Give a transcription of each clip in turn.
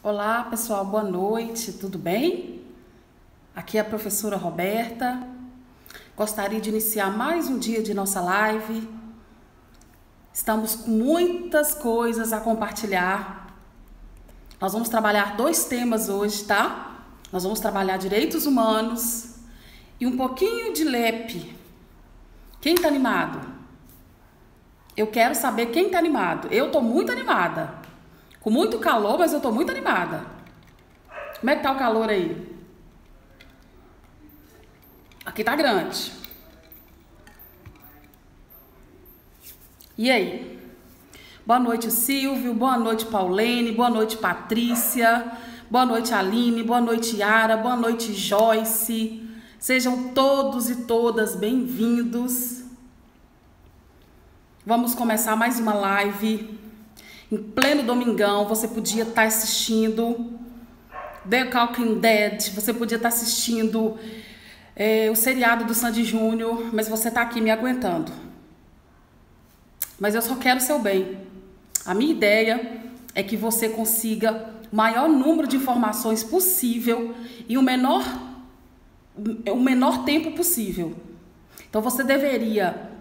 Olá, pessoal, boa noite, tudo bem? Aqui é a professora Roberta. Gostaria de iniciar mais um dia de nossa live. Estamos com muitas coisas a compartilhar. Nós vamos trabalhar dois temas hoje, tá? Nós vamos trabalhar direitos humanos e um pouquinho de LEP. Quem tá animado? Eu quero saber quem tá animado. Eu tô muito animada. Com muito calor, mas eu tô muito animada. Como é que tá o calor aí? Aqui tá grande. E aí? Boa noite, Silvio. Boa noite, Paulene. Boa noite, Patrícia. Boa noite, Aline. Boa noite, Yara. Boa noite, Joyce. Sejam todos e todas bem-vindos. Vamos começar mais uma live. Em pleno domingão, você podia estar assistindo The Walking Dead, você podia estar assistindo o seriado do Sandy Júnior, mas você está aqui me aguentando. Mas eu só quero o seu bem. A minha ideia é que você consiga o maior número de informações possível e o menor tempo possível. Então você deveria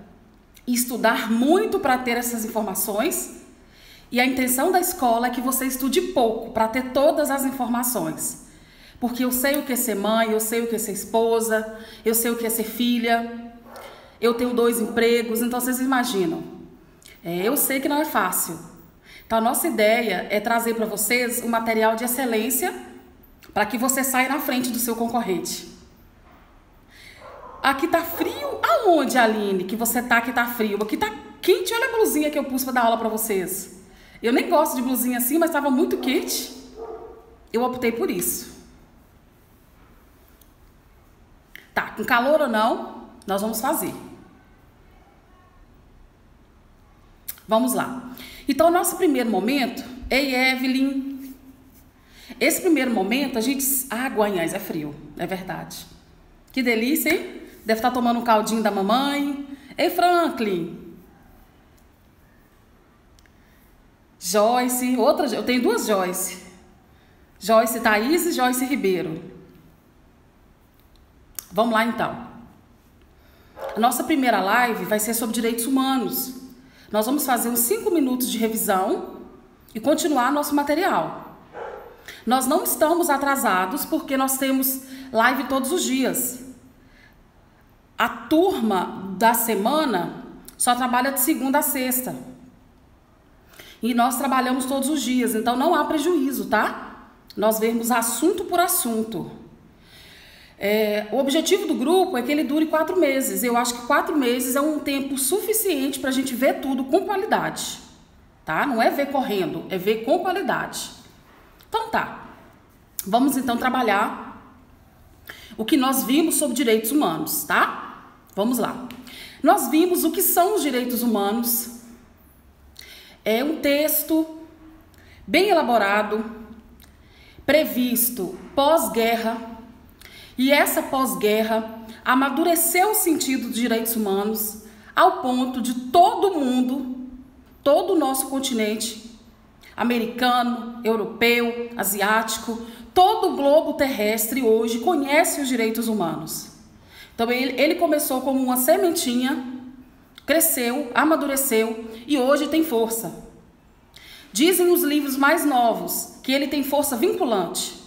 estudar muito para ter essas informações. E a intenção da escola é que você estude pouco para ter todas as informações. Porque eu sei o que é ser mãe, eu sei o que é ser esposa, eu sei o que é ser filha, eu tenho 2 empregos, então vocês imaginam. Eu sei que não é fácil. Então a nossa ideia é trazer para vocês um material de excelência para que você saia na frente do seu concorrente. Aqui tá frio? Aonde, Aline, que você tá que tá frio? Aqui tá quente, olha a blusinha que eu pus para dar aula para vocês. Eu nem gosto de blusinha assim, mas estava muito quente. Eu optei por isso. Tá, com calor ou não, nós vamos fazer. Vamos lá. Então, o nosso primeiro momento, ei, Evelyn. Esse primeiro momento, a gente... Ah, Guanhães, é frio, é verdade. Que delícia, hein? Deve estar tomando um caldinho da mamãe. Ei, Franklin. Joyce, outra, eu tenho 2 Joyce. Joyce Thaís e Joyce Ribeiro. Vamos lá então. A nossa primeira live vai ser sobre direitos humanos. Nós vamos fazer uns 5 minutos de revisão e continuar nosso material. Nós não estamos atrasados porque nós temos live todos os dias. A turma da semana só trabalha de segunda a sexta. E nós trabalhamos todos os dias, então não há prejuízo, tá? Nós vemos assunto por assunto. O objetivo do grupo é que ele dure 4 meses. Eu acho que 4 meses é um tempo suficiente para a gente ver tudo com qualidade, tá? Não é ver correndo, é ver com qualidade. Então tá, vamos então trabalhar o que nós vimos sobre direitos humanos, tá? Vamos lá. Nós vimos o que são os direitos humanos. É um texto bem elaborado, previsto pós-guerra, e essa pós-guerra amadureceu o sentido dos direitos humanos ao ponto de todo mundo, todo o nosso continente, americano, europeu, asiático, todo o globo terrestre hoje conhece os direitos humanos. Então ele começou como uma sementinha, cresceu, amadureceu e hoje tem força. Dizem os livros mais novos que ele tem força vinculante.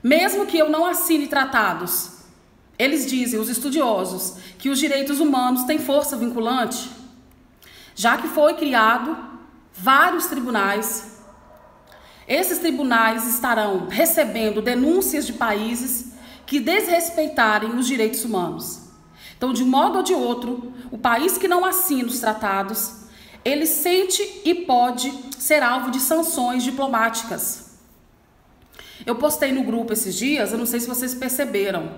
Mesmo que eu não assine tratados, eles dizem, os estudiosos, que os direitos humanos têm força vinculante, já que foi criado vários tribunais. Esses tribunais estarão recebendo denúncias de países que desrespeitarem os direitos humanos. Então, de um modo ou de outro, o país que não assina os tratados, ele sente e pode ser alvo de sanções diplomáticas. Eu postei no grupo esses dias, eu não sei se vocês perceberam,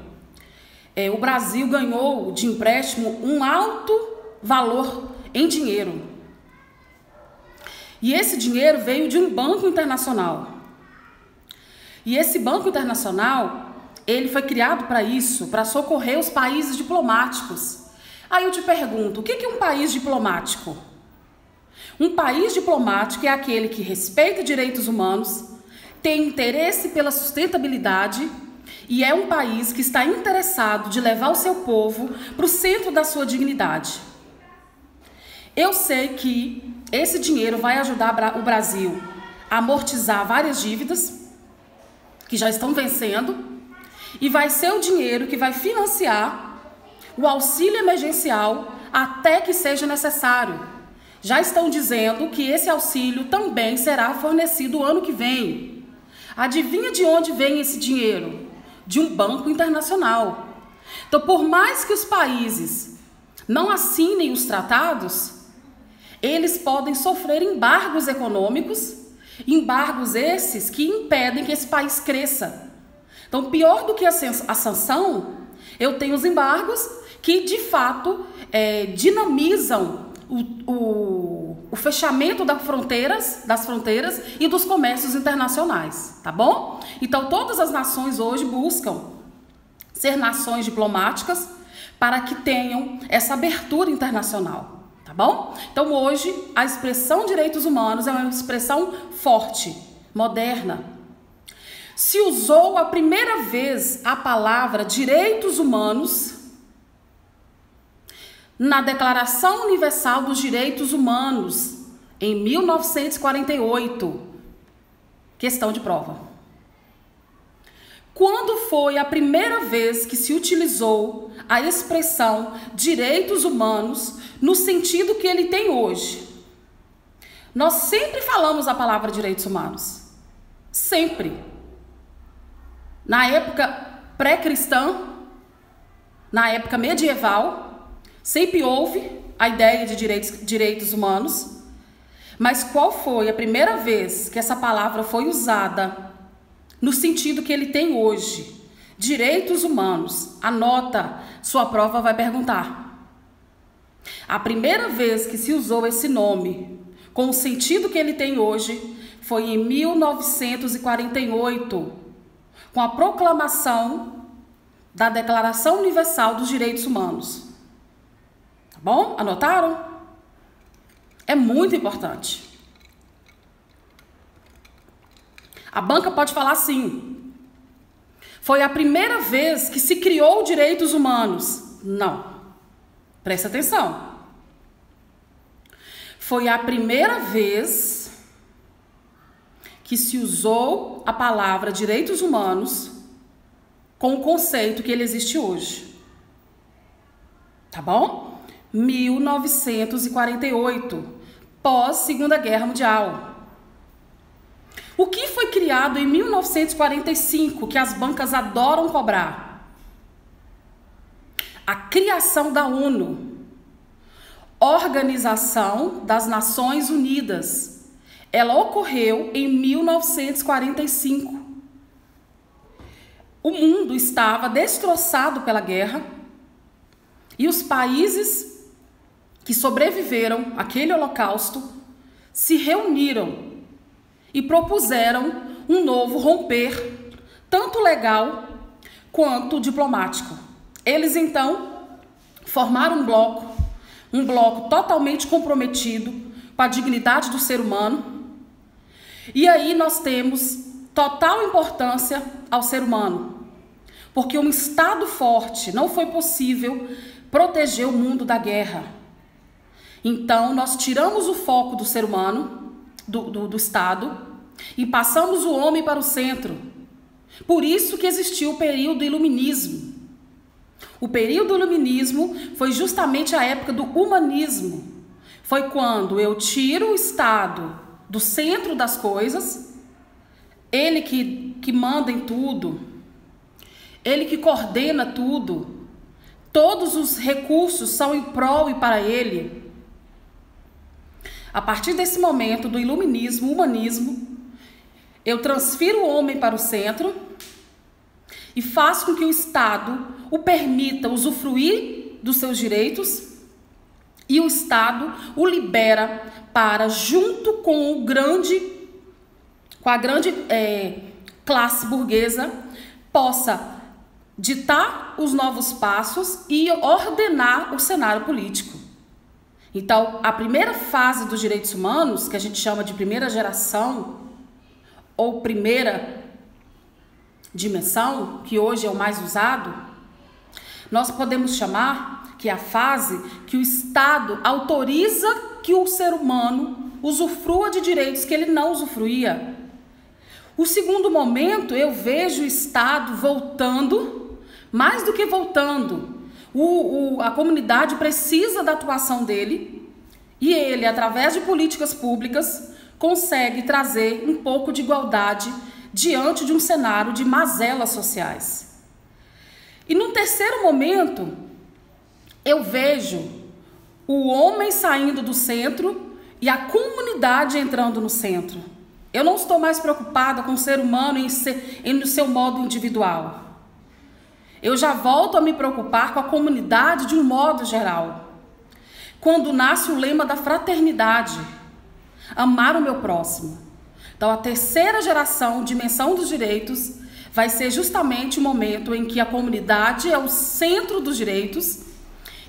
o Brasil ganhou de empréstimo um alto valor em dinheiro. E esse dinheiro veio de um banco internacional. E esse banco internacional... ele foi criado para isso, para socorrer os países diplomáticos. Aí eu te pergunto, o que é um país diplomático? Um país diplomático é aquele que respeita direitos humanos, tem interesse pela sustentabilidade e é um país que está interessado de levar o seu povo para o centro da sua dignidade. Eu sei que esse dinheiro vai ajudar o Brasil a amortizar várias dívidas que já estão vencendo e vai ser o dinheiro que vai financiar o auxílio emergencial até que seja necessário. Já estão dizendo que esse auxílio também será fornecido ano que vem. Adivinha de onde vem esse dinheiro? De um banco internacional. Então, por mais que os países não assinem os tratados, eles podem sofrer embargos econômicos, embargos esses que impedem que esse país cresça. Então, pior do que a sanção, eu tenho os embargos que, de fato, dinamizam o fechamento das fronteiras e dos comércios internacionais, tá bom? Então, todas as nações hoje buscam ser nações diplomáticas para que tenham essa abertura internacional. Tá bom? Então hoje a expressão direitos humanos é uma expressão forte, moderna. Se usou a primeira vez a palavra direitos humanos na Declaração Universal dos Direitos Humanos em 1948. Questão de prova. Quando foi a primeira vez que se utilizou a expressão direitos humanos no sentido que ele tem hoje? Nós sempre falamos a palavra direitos humanos. Sempre. Na época pré-cristã, na época medieval, sempre houve a ideia de direitos humanos. Mas qual foi a primeira vez que essa palavra foi usada no sentido que ele tem hoje? Direitos humanos. Anota, sua prova vai perguntar. A primeira vez que se usou esse nome com o sentido que ele tem hoje foi em 1948, com a proclamação da Declaração Universal dos Direitos Humanos. Tá bom? Anotaram? É muito importante. A banca pode falar assim: foi a primeira vez que se criou direitos humanos. Não. Presta atenção. Foi a primeira vez que se usou a palavra direitos humanos com o conceito que ele existe hoje. Tá bom? 1948, pós Segunda Guerra Mundial. O que foi criado em 1945, que as bancas adoram cobrar? A criação da ONU, Organização das Nações Unidas. Ela ocorreu em 1945. O mundo estava destroçado pela guerra e os países que sobreviveram àquele holocausto se reuniram e propuseram um novo romper, tanto legal quanto diplomático. Eles então formaram um bloco totalmente comprometido com a dignidade do ser humano. E aí nós temos total importância ao ser humano, porque um Estado forte não foi possível proteger o mundo da guerra. Então nós tiramos o foco do ser humano, do Estado, e passamos o homem para o centro. Por isso que existiu o período do iluminismo. O período do iluminismo foi justamente a época do humanismo. Foi quando eu tiro o Estado do centro das coisas, ele que manda em tudo, ele que coordena tudo, todos os recursos são em prol e para ele. A partir desse momento do iluminismo, humanismo, eu transfiro o homem para o centro e faço com que o Estado o permita usufruir dos seus direitos e o Estado o libera para, junto com a grande classe burguesa, possa ditar os novos passos e ordenar o cenário político. Então, a primeira fase dos direitos humanos, que a gente chama de primeira geração, ou primeira dimensão, que hoje é o mais usado, nós podemos chamar que é a fase que o Estado autoriza que o ser humano usufrua de direitos que ele não usufruía. O segundo momento, eu vejo o Estado voltando, mais do que voltando, a comunidade precisa da atuação dele e ele, através de políticas públicas, consegue trazer um pouco de igualdade diante de um cenário de mazelas sociais. E num terceiro momento, eu vejo o homem saindo do centro e a comunidade entrando no centro. Eu não estou mais preocupada com o ser humano no seu modo individual. Eu já volto a me preocupar com a comunidade de um modo geral. Quando nasce o lema da fraternidade, amar o meu próximo. Então, a terceira geração, dimensão dos direitos, vai ser justamente o momento em que a comunidade é o centro dos direitos.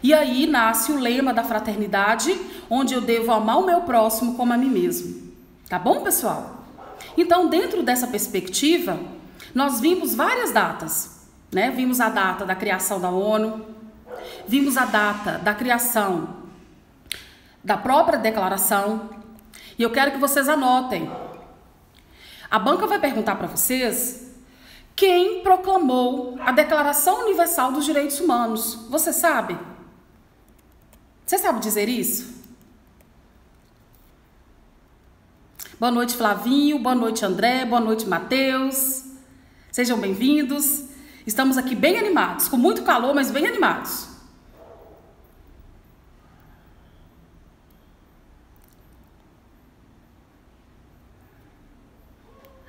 E aí nasce o lema da fraternidade, onde eu devo amar o meu próximo como a mim mesmo. Tá bom, pessoal? Então, dentro dessa perspectiva, nós vimos várias datas, né? Vimos a data da criação da ONU, vimos a data da criação da própria declaração, e eu quero que vocês anotem. A banca vai perguntar para vocês quem proclamou a Declaração Universal dos Direitos Humanos. Você sabe? Você sabe dizer isso? Boa noite, Flavinho. Boa noite, André. Boa noite, Matheus. Sejam bem-vindos. Estamos aqui bem animados, com muito calor, mas bem animados.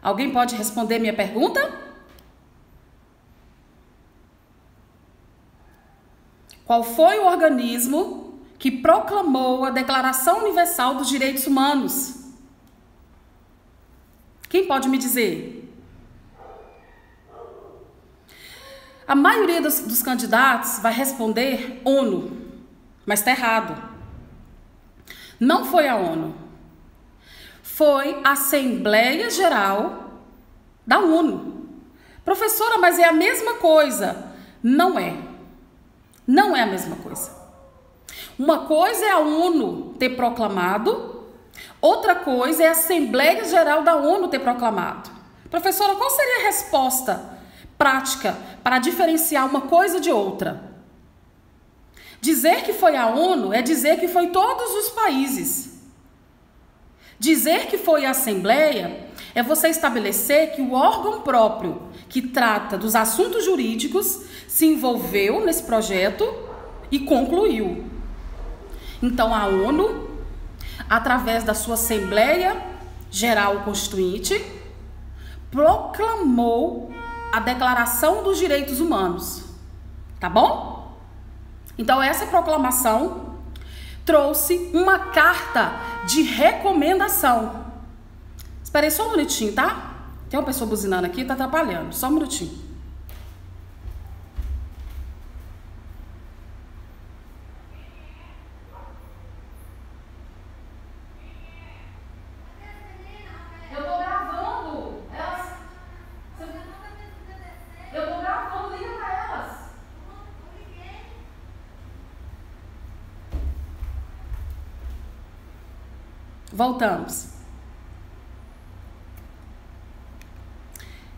Alguém pode responder minha pergunta? Qual foi o organismo que proclamou a Declaração Universal dos Direitos Humanos? Quem pode me dizer? A maioria dos candidatos vai responder ONU, mas está errado. Não foi a ONU. Foi a Assembleia Geral da ONU. Professora, mas é a mesma coisa. Não é. Não é a mesma coisa. Uma coisa é a ONU ter proclamado, outra coisa é a Assembleia Geral da ONU ter proclamado. Professora, qual seria a resposta prática para diferenciar uma coisa de outra? Dizer que foi a ONU é dizer que foi todos os países. Dizer que foi a Assembleia é você estabelecer que o órgão próprio que trata dos assuntos jurídicos se envolveu nesse projeto e concluiu. Então, a ONU, através da sua Assembleia Geral Constituinte, proclamou a Declaração dos Direitos Humanos. Tá bom? Então, essa proclamação trouxe uma carta de recomendação. Espera aí só um minutinho, tá? Tem uma pessoa buzinando aqui, tá atrapalhando. Só um minutinho. Eu tô gravando. Eu tô gravando, liga pra elas. Voltamos.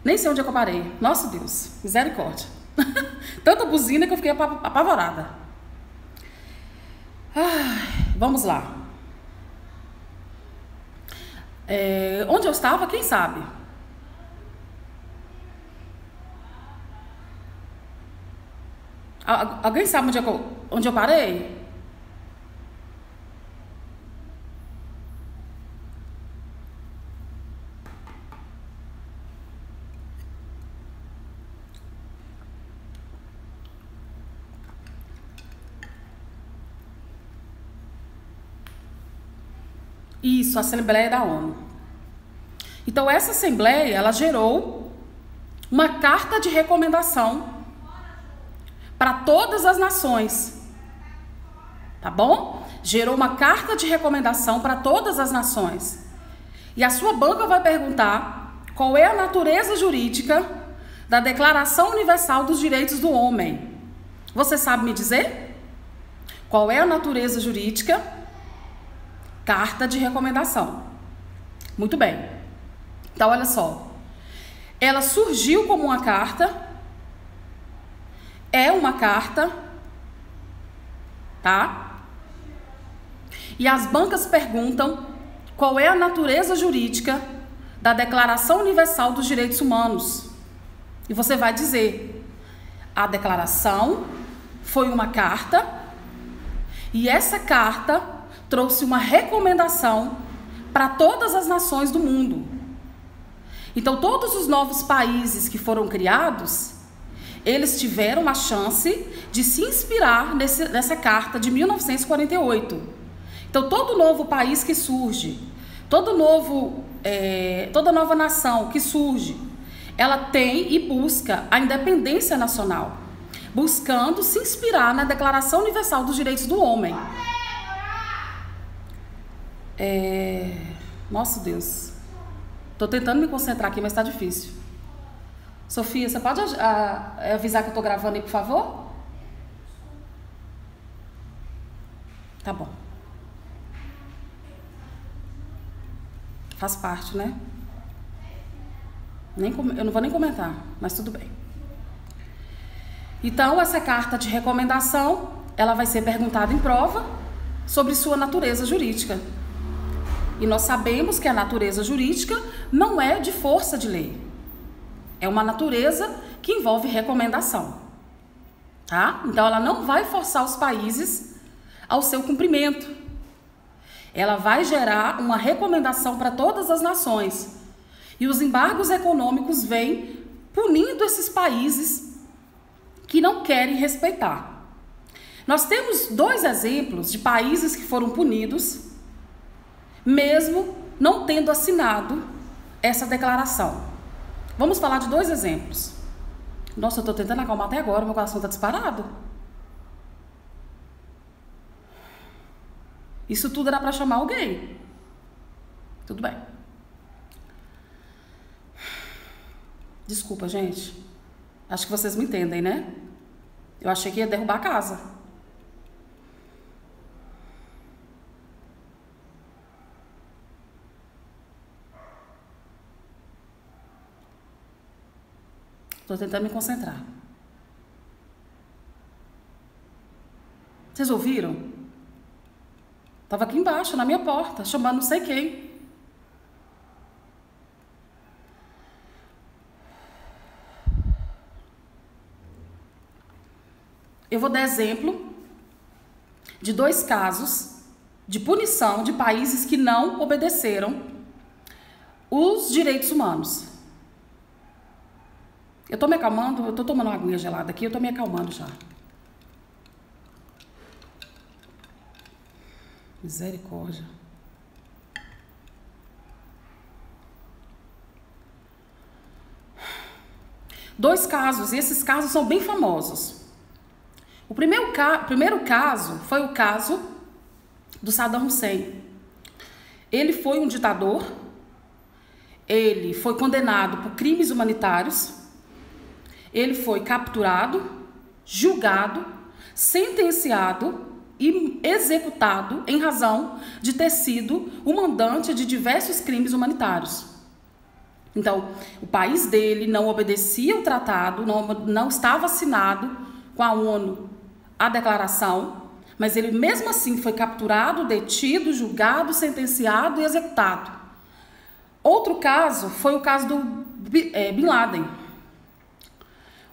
Nem sei onde é que eu parei. Nossa Deus, misericórdia. Tanta buzina que eu fiquei apavorada. Vamos lá. Onde eu estava, quem sabe? Alguém sabe onde eu parei? Isso, a Assembleia da ONU. Então, essa Assembleia, ela gerou uma carta de recomendação para todas as nações. Tá bom? Gerou uma carta de recomendação para todas as nações. E a sua banca vai perguntar Qual é a natureza jurídica da Declaração Universal dos Direitos do Homem? Você sabe me dizer? Qual é a natureza jurídica? Carta de recomendação. Muito bem. Então, olha só. Ela surgiu como uma carta, é uma carta, tá? E as bancas perguntam qual é a natureza jurídica da Declaração Universal dos Direitos Humanos. E você vai dizer, a declaração foi uma carta e essa carta trouxe uma recomendação para todas as nações do mundo. Então, todos os novos países que foram criados, eles tiveram a chance de se inspirar nessa carta de 1948. Então, todo novo país que surge, toda nova nação que surge, ela tem e busca a independência nacional, buscando se inspirar na Declaração Universal dos Direitos do Homem. Nossa, Deus. Estou tentando me concentrar aqui, mas está difícil. Sofia, você pode avisar que eu estou gravando aí, por favor? Tá bom. Faz parte, né? Eu não vou nem comentar, mas tudo bem. Então, essa carta de recomendação, ela vai ser perguntada em prova sobre sua natureza jurídica. E nós sabemos que a natureza jurídica não é de força de lei. É uma natureza que envolve recomendação. Tá? Então, ela não vai forçar os países ao seu cumprimento. Ela vai gerar uma recomendação para todas as nações. E os embargos econômicos vêm punindo esses países que não querem respeitar. Nós temos 2 exemplos de países que foram punidos, mesmo não tendo assinado essa declaração. Vamos falar de 2 exemplos. Nossa, eu estou tentando acalmar até agora, meu coração está disparado. Isso tudo era para chamar alguém. Tudo bem. Desculpa, gente. Acho que vocês me entendem, né? Eu achei que ia derrubar a casa. Estou tentando me concentrar. Vocês ouviram? Estava aqui embaixo, na minha porta, chamando não sei quem. Eu vou dar exemplo de 2 casos de punição de países que não obedeceram os direitos humanos. Eu tô me acalmando, eu tô tomando uma aguinha gelada aqui, eu tô me acalmando já. Misericórdia. Dois casos, e esses casos são bem famosos. O primeiro caso foi o caso do Saddam Hussein. Ele foi um ditador, ele foi condenado por crimes humanitários, ele foi capturado, julgado, sentenciado e executado em razão de ter sido o mandante de diversos crimes humanitários. Então, o país dele não obedecia o tratado, não estava assinado com a ONU a declaração, mas ele mesmo assim foi capturado, detido, julgado, sentenciado e executado. Outro caso foi o caso do Bin Laden.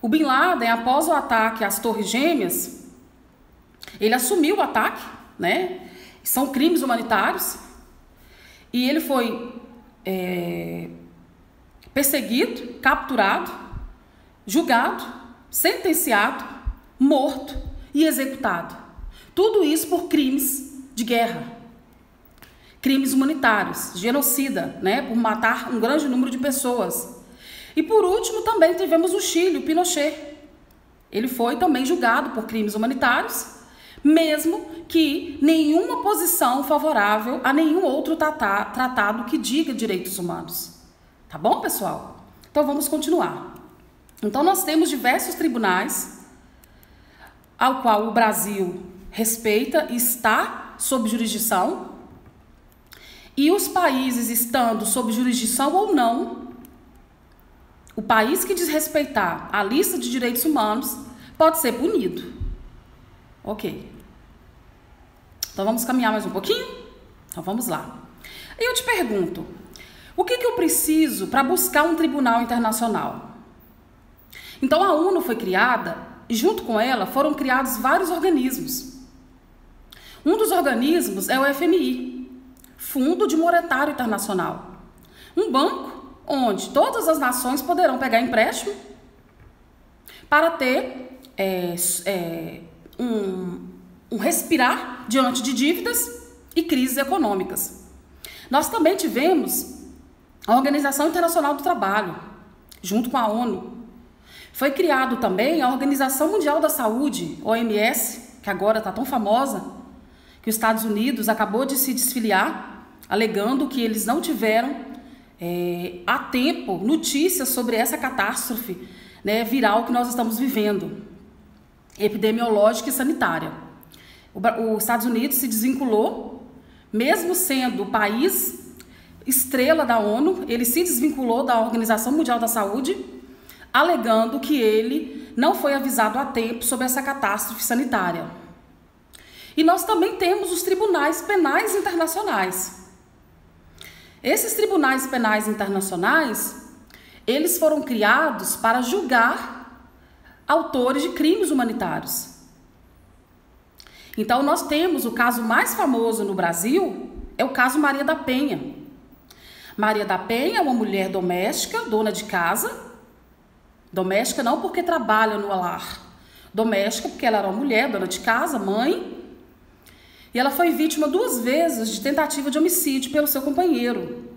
O Bin Laden, após o ataque às Torres Gêmeas, ele assumiu o ataque, né? São crimes humanitários, e ele foi perseguido, capturado, julgado, sentenciado, morto e executado. Tudo isso por crimes de guerra, crimes humanitários, genocida, né? Por matar um grande número de pessoas. E por último também tivemos o Chile, o Pinochet. Ele foi também julgado por crimes humanitários, mesmo que nenhuma posição favorável a nenhum outro tratado que diga direitos humanos. Tá bom, pessoal? Então vamos continuar. Então nós temos diversos tribunais ao qual o Brasil respeita e está sob jurisdição. E os países estando sob jurisdição ou não, o país que desrespeitar a lista de direitos humanos pode ser punido. Ok. Então vamos caminhar mais um pouquinho? Então vamos lá. E eu te pergunto, o que eu preciso para buscar um tribunal internacional? Então a ONU foi criada e junto com ela foram criados vários organismos. Um dos organismos é o FMI, Fundo de Monetário Internacional. Um banco onde todas as nações poderão pegar empréstimo para ter um respirar diante de dívidas e crises econômicas. Nós também tivemos a Organização Internacional do Trabalho, junto com a ONU. Foi criado também a Organização Mundial da Saúde, OMS, que agora está tão famosa, que os Estados Unidos acabou de se desfiliar, alegando que eles não tiveram a tempo notícias sobre essa catástrofe, né, viral que nós estamos vivendo, epidemiológica e sanitária. Os Estados Unidos se desvinculou, mesmo sendo o país estrela da ONU, ele se desvinculou da Organização Mundial da Saúde, alegando que ele não foi avisado a tempo sobre essa catástrofe sanitária. E nós também temos os tribunais penais internacionais. Esses tribunais penais internacionais, eles foram criados para julgar autores de crimes humanitários. Então nós temos o caso mais famoso no Brasil, é o caso Maria da Penha. Maria da Penha é uma mulher doméstica, dona de casa. Doméstica não porque trabalha no lar. Doméstica porque ela era uma mulher, dona de casa, mãe. E ela foi vítima 2 vezes de tentativa de homicídio pelo seu companheiro.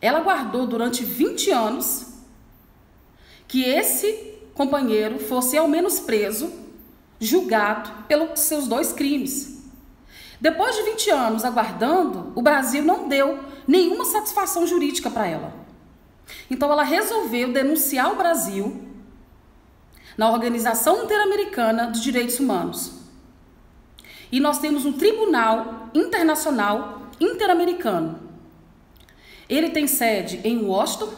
Ela aguardou durante 20 anos que esse companheiro fosse ao menos preso, julgado pelos seus 2 crimes. Depois de 20 anos aguardando, o Brasil não deu nenhuma satisfação jurídica para ela. Então ela resolveu denunciar o Brasil na Organização Interamericana dos Direitos Humanos. E nós temos um Tribunal Internacional Interamericano. Ele tem sede em Washington,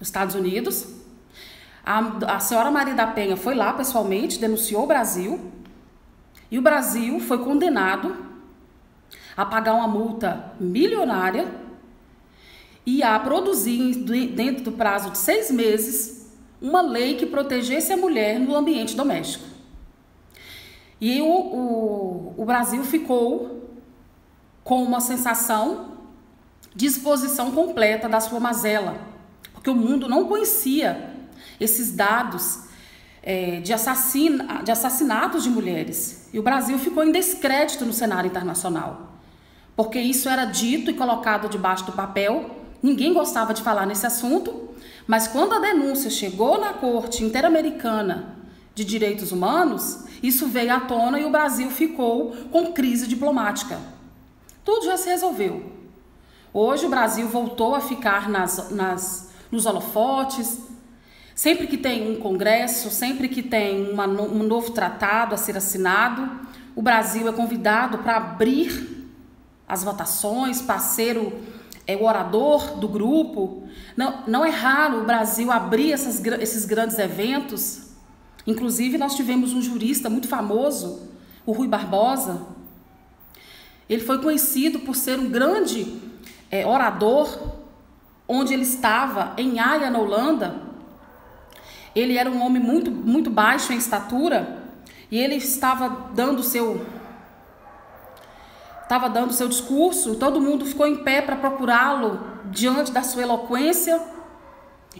Estados Unidos. A senhora Maria da Penha foi lá pessoalmente, denunciou o Brasil. E o Brasil foi condenado a pagar uma multa milionária e a produzir, dentro do prazo de 6 meses, uma lei que protegesse a mulher no ambiente doméstico. E o Brasil ficou com uma sensação de exposição completa da sua mazela, porque o mundo não conhecia esses dados de assassinatos de mulheres. E o Brasil ficou em descrédito no cenário internacional, porque isso era dito e colocado debaixo do papel. Ninguém gostava de falar nesse assunto, mas quando a denúncia chegou na Corte Interamericana de Direitos Humanos, isso veio à tona e o Brasil ficou com crise diplomática. Tudo já se resolveu. Hoje o Brasil voltou a ficar nos holofotes. Sempre que tem um congresso, sempre que tem um novo tratado a ser assinado, o Brasil é convidado para abrir as votações, para ser o orador do grupo. Não é raro o Brasil abrir esses grandes eventos. Inclusive, nós tivemos um jurista muito famoso, o Rui Barbosa. Ele foi conhecido por ser um grande orador, onde ele estava em Haia, na Holanda. Ele era um homem muito, muito baixo em estatura e ele estava dando seu discurso. Todo mundo ficou em pé para procurá-lo diante da sua eloquência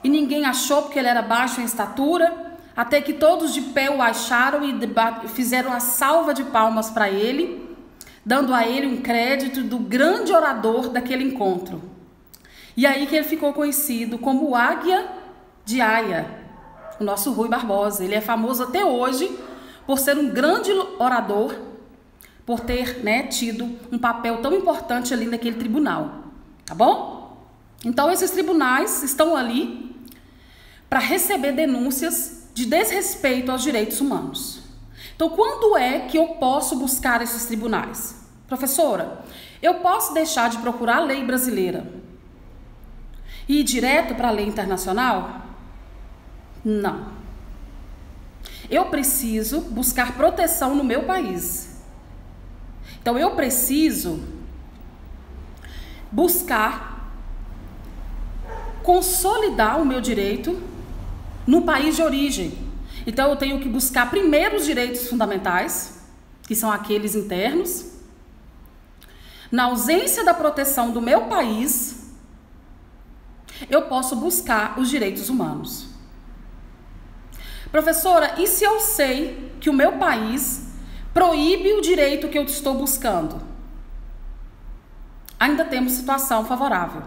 e ninguém achou porque ele era baixo em estatura, até que todos de pé o acharam e fizeram uma salva de palmas para ele, dando a ele um crédito do grande orador daquele encontro. E aí que ele ficou conhecido como o Águia de Haia, o nosso Rui Barbosa. Ele é famoso até hoje por ser um grande orador, por ter tido um papel tão importante ali naquele tribunal. Tá bom? Então, esses tribunais estão ali para receber denúncias de desrespeito aos direitos humanos. Então, quando é que eu posso buscar esses tribunais? Professora, eu posso deixar de procurar a lei brasileira e ir direto para a lei internacional? Não. Eu preciso buscar proteção no meu país. Então, eu preciso buscar consolidar o meu direito no país de origem. Então, eu tenho que buscar primeiro os direitos fundamentais, que são aqueles internos. Na ausência da proteção do meu país, eu posso buscar os direitos humanos. Professora, e se eu sei que o meu país proíbe o direito que eu estou buscando? Ainda temos situação favorável.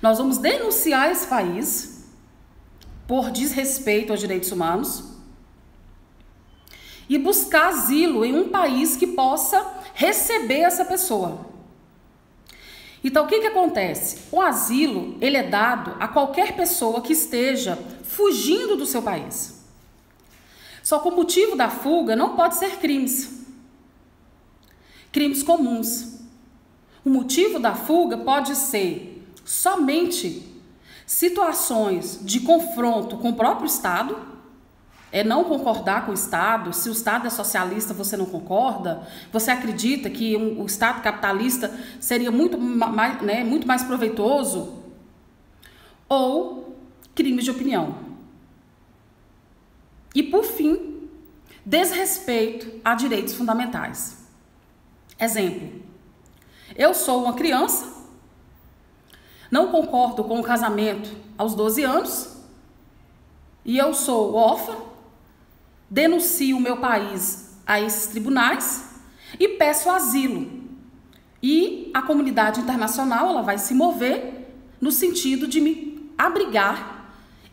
Nós vamos denunciar esse país por desrespeito aos direitos humanos e buscar asilo em um país que possa receber essa pessoa. Então, o que acontece? O asilo, ele é dado a qualquer pessoa que esteja fugindo do seu país. Só que o motivo da fuga não pode ser crimes. Crimes comuns. O motivo da fuga pode ser somente situações de confronto com o próprio Estado, é não concordar com o Estado. Se o Estado é socialista, você não concorda, você acredita que o Estado capitalista seria muito mais proveitoso, ou crimes de opinião. E, por fim, desrespeito a direitos fundamentais. Exemplo, eu sou uma criança, não concordo com o casamento aos 12 anos, e eu sou órfã, denuncio o meu país a esses tribunais e peço asilo. E a comunidade internacional, ela vai se mover no sentido de me abrigar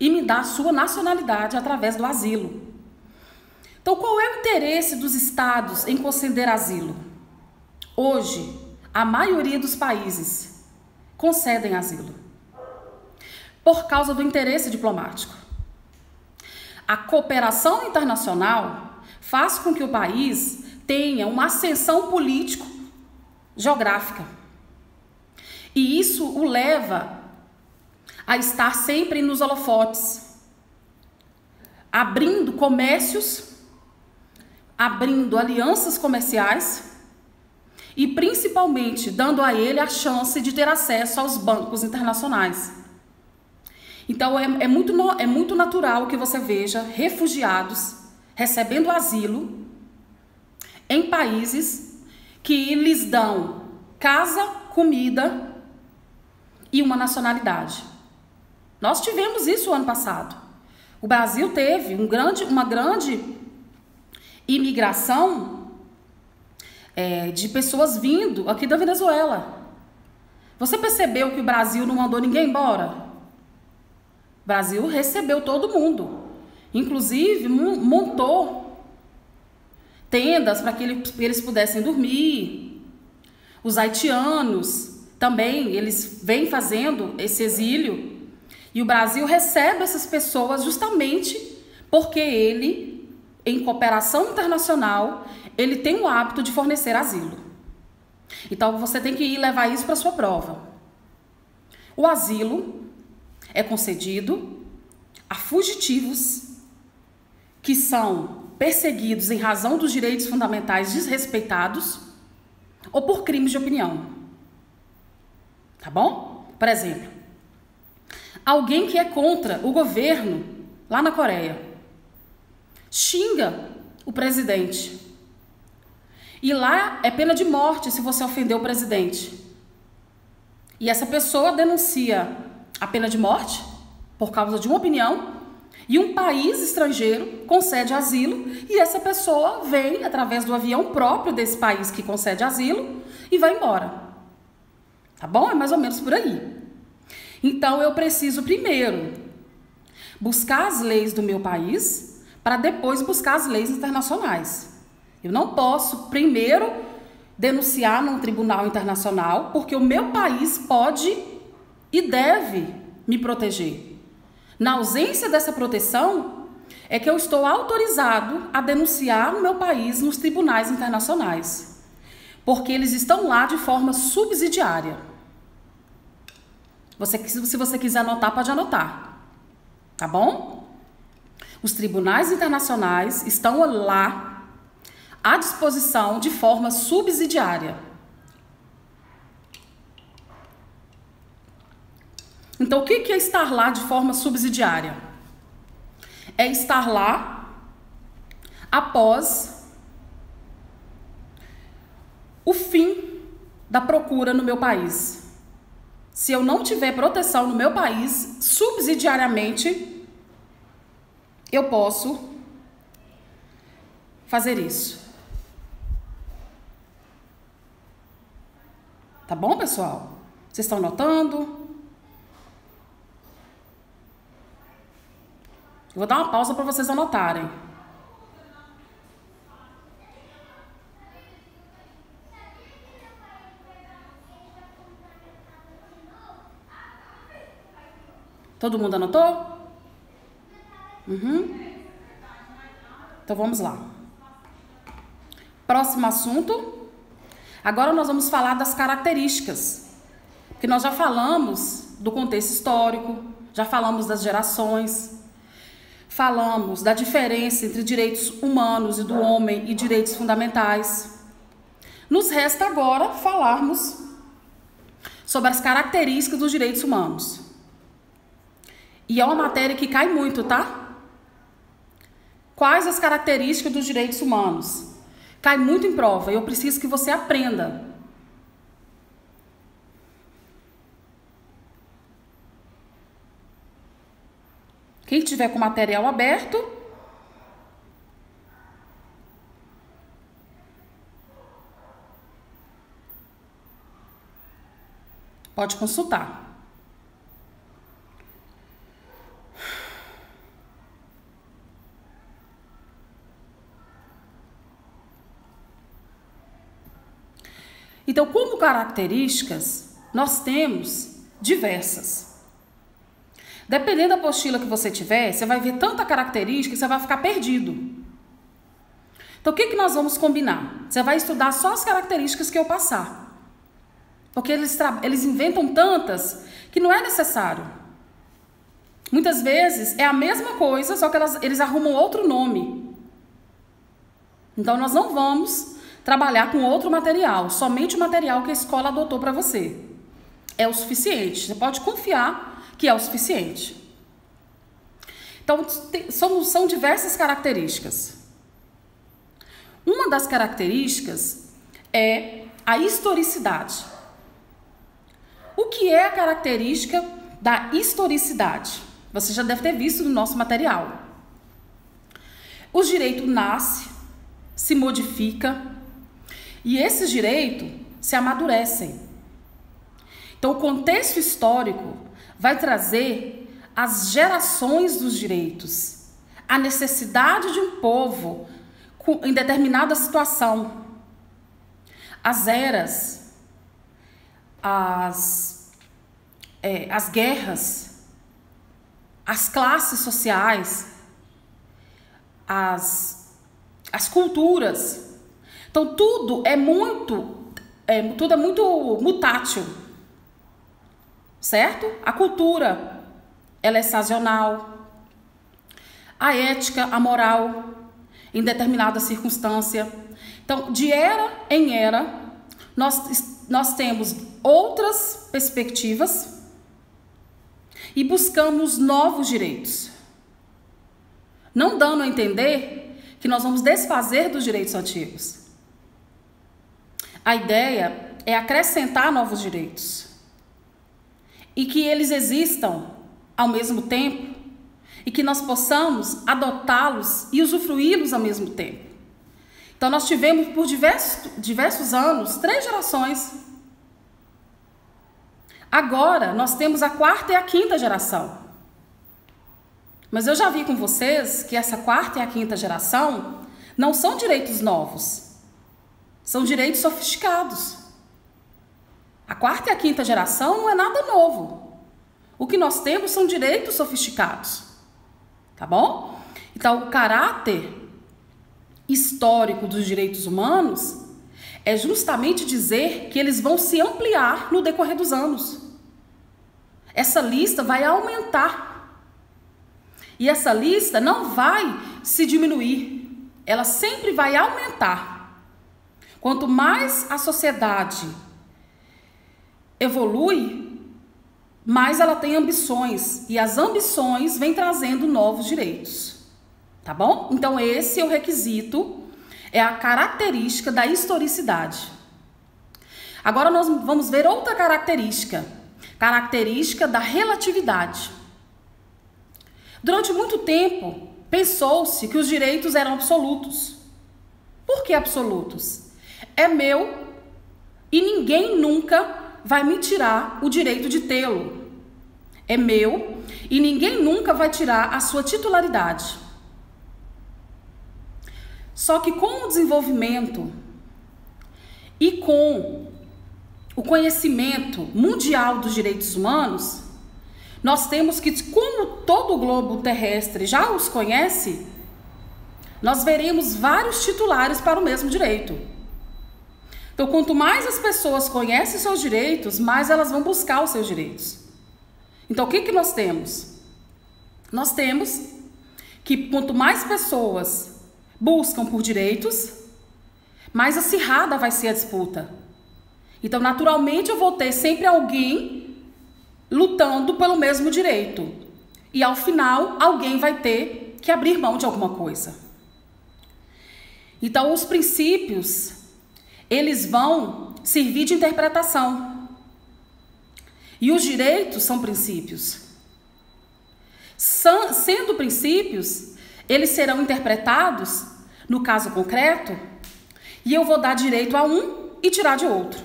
e me dar sua nacionalidade através do asilo. Então, qual é o interesse dos estados em conceder asilo? Hoje, a maioria dos países concedem asilo por causa do interesse diplomático. A cooperação internacional faz com que o país tenha uma ascensão político-geográfica. E isso o leva a estar sempre nos holofotes, abrindo comércios, abrindo alianças comerciais e principalmente dando a ele a chance de ter acesso aos bancos internacionais. Então é muito natural que você veja refugiados recebendo asilo em países que lhes dão casa, comida e uma nacionalidade. Nós tivemos isso ano passado. O Brasil teve uma grande imigração de pessoas vindo aqui da Venezuela. Você percebeu que o Brasil não mandou ninguém embora? O Brasil recebeu todo mundo. Inclusive, montou tendas para que eles pudessem dormir. Os haitianos também, eles vêm fazendo esse exílio. E o Brasil recebe essas pessoas justamente porque ele, em cooperação internacional, ele tem o hábito de fornecer asilo. Então, você tem que ir levar isso para sua prova. O asilo é concedido a fugitivos que são perseguidos em razão dos direitos fundamentais desrespeitados ou por crimes de opinião. Tá bom? Por exemplo, alguém que é contra o governo lá na Coreia xinga o presidente. E lá é pena de morte se você ofender o presidente. E essa pessoa denuncia a pena de morte por causa de uma opinião e um país estrangeiro concede asilo e essa pessoa vem através do avião próprio desse país que concede asilo e vai embora. Tá bom? É mais ou menos por aí. Então, eu preciso primeiro buscar as leis do meu país para depois buscar as leis internacionais. Eu não posso primeiro denunciar num tribunal internacional porque o meu país pode e deve me proteger. Na ausência dessa proteção, é que eu estou autorizado a denunciar o meu país nos tribunais internacionais, porque eles estão lá de forma subsidiária. Se você quiser anotar, pode anotar, tá bom? Os tribunais internacionais estão lá à disposição de forma subsidiária. Então, o que é estar lá de forma subsidiária? É estar lá após o fim da procura no meu país. Se eu não tiver proteção no meu país, subsidiariamente, eu posso fazer isso. Tá bom, pessoal? Vocês estão notando? Eu vou dar uma pausa para vocês anotarem. Todo mundo anotou? Então vamos lá. Próximo assunto. Agora nós vamos falar das características. Porque nós já falamos do contexto histórico, já falamos das gerações, falamos da diferença entre direitos humanos e do homem e direitos fundamentais. Nos resta agora falarmos sobre as características dos direitos humanos. E é uma matéria que cai muito, tá? Quais as características dos direitos humanos? Cai muito em prova e eu preciso que você aprenda. Quem tiver com o material aberto, pode consultar. Então, como características, nós temos diversas. Dependendo da apostila que você tiver, você vai ver tanta característica que você vai ficar perdido. Então, o que nós vamos combinar? Você vai estudar só as características que eu passar. Porque eles inventam tantas que não é necessário. Muitas vezes é a mesma coisa, só que eles arrumam outro nome. Então, nós não vamos trabalhar com outro material, somente o material que a escola adotou para você. É o suficiente, você pode confiar que é o suficiente. Então, são diversas características. Uma das características é a historicidade. O que é a característica da historicidade? Você já deve ter visto no nosso material. O direito nasce, se modifica, e esses direitos se amadurecem. Então, o contexto histórico vai trazer as gerações dos direitos, a necessidade de um povo em determinada situação, as eras, as guerras, as classes sociais, as culturas. Então, tudo é muito mutátil, certo? A cultura, ela é sazonal. A ética, a moral, em determinada circunstância. Então, de era em era, nós temos outras perspectivas e buscamos novos direitos. Não dando a entender que nós vamos desfazer dos direitos antigos. A ideia é acrescentar novos direitos e que eles existam ao mesmo tempo e que nós possamos adotá-los e usufruí-los ao mesmo tempo. Então, nós tivemos por diversos anos 3 gerações. Agora, nós temos a 4ª e a 5ª geração. Mas eu já vi com vocês que essa 4ª e a 5ª geração não são direitos novos. São direitos sofisticados. A 4ª e a 5ª geração não é nada novo. O que nós temos são direitos sofisticados, tá bom? Então, o caráter histórico dos direitos humanos é justamente dizer que eles vão se ampliar no decorrer dos anos. Essa lista vai aumentar. E essa lista não vai se diminuir. Ela sempre vai aumentar. Quanto mais a sociedade evolui, mais ela tem ambições. E as ambições vêm trazendo novos direitos. Tá bom? Então esse é o requisito, é a característica da historicidade. Agora nós vamos ver outra característica da relatividade. Durante muito tempo, pensou-se que os direitos eram absolutos. Por que absolutos? É meu e ninguém nunca vai me tirar o direito de tê-lo. É meu e ninguém nunca vai tirar a sua titularidade. Só que com o desenvolvimento e com o conhecimento mundial dos direitos humanos, nós temos que, como todo o globo terrestre já os conhece, nós veremos vários titulares para o mesmo direito. Então, quanto mais as pessoas conhecem seus direitos, mais elas vão buscar os seus direitos. Então, o que nós temos? Nós temos que quanto mais pessoas buscam por direitos, mais acirrada vai ser a disputa. Então, naturalmente, eu vou ter sempre alguém lutando pelo mesmo direito. E, ao final, alguém vai ter que abrir mão de alguma coisa. Então, os princípios, eles vão servir de interpretação. E os direitos são princípios. Sendo princípios, eles serão interpretados, no caso concreto, e eu vou dar direito a um e tirar de outro.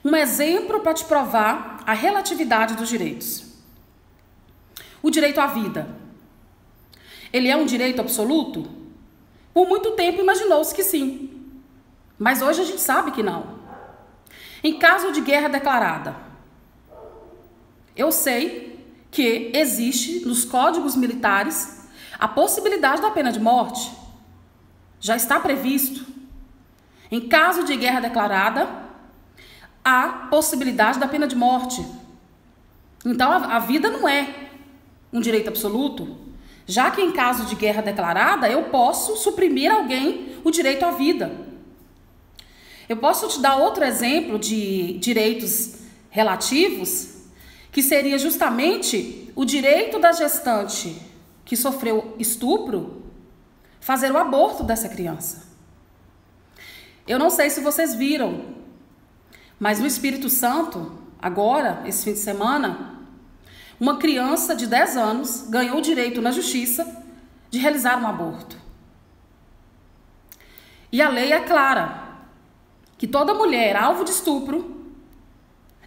Um exemplo para te provar a relatividade dos direitos. O direito à vida. Ele é um direito absoluto? Por muito tempo imaginou-se que sim, mas hoje a gente sabe que não. Em caso de guerra declarada, eu sei que existe nos códigos militares a possibilidade da pena de morte. Já está previsto. Em caso de guerra declarada, há possibilidade da pena de morte. Então, a vida não é um direito absoluto, já que em caso de guerra declarada, eu posso suprimir alguém o direito à vida. Eu posso te dar outro exemplo de direitos relativos, que seria justamente o direito da gestante que sofreu estupro, fazer o aborto dessa criança. Eu não sei se vocês viram, mas no Espírito Santo, agora, esse fim de semana, uma criança de 10 anos ganhou o direito na justiça de realizar um aborto. E a lei é clara, que toda mulher alvo de estupro,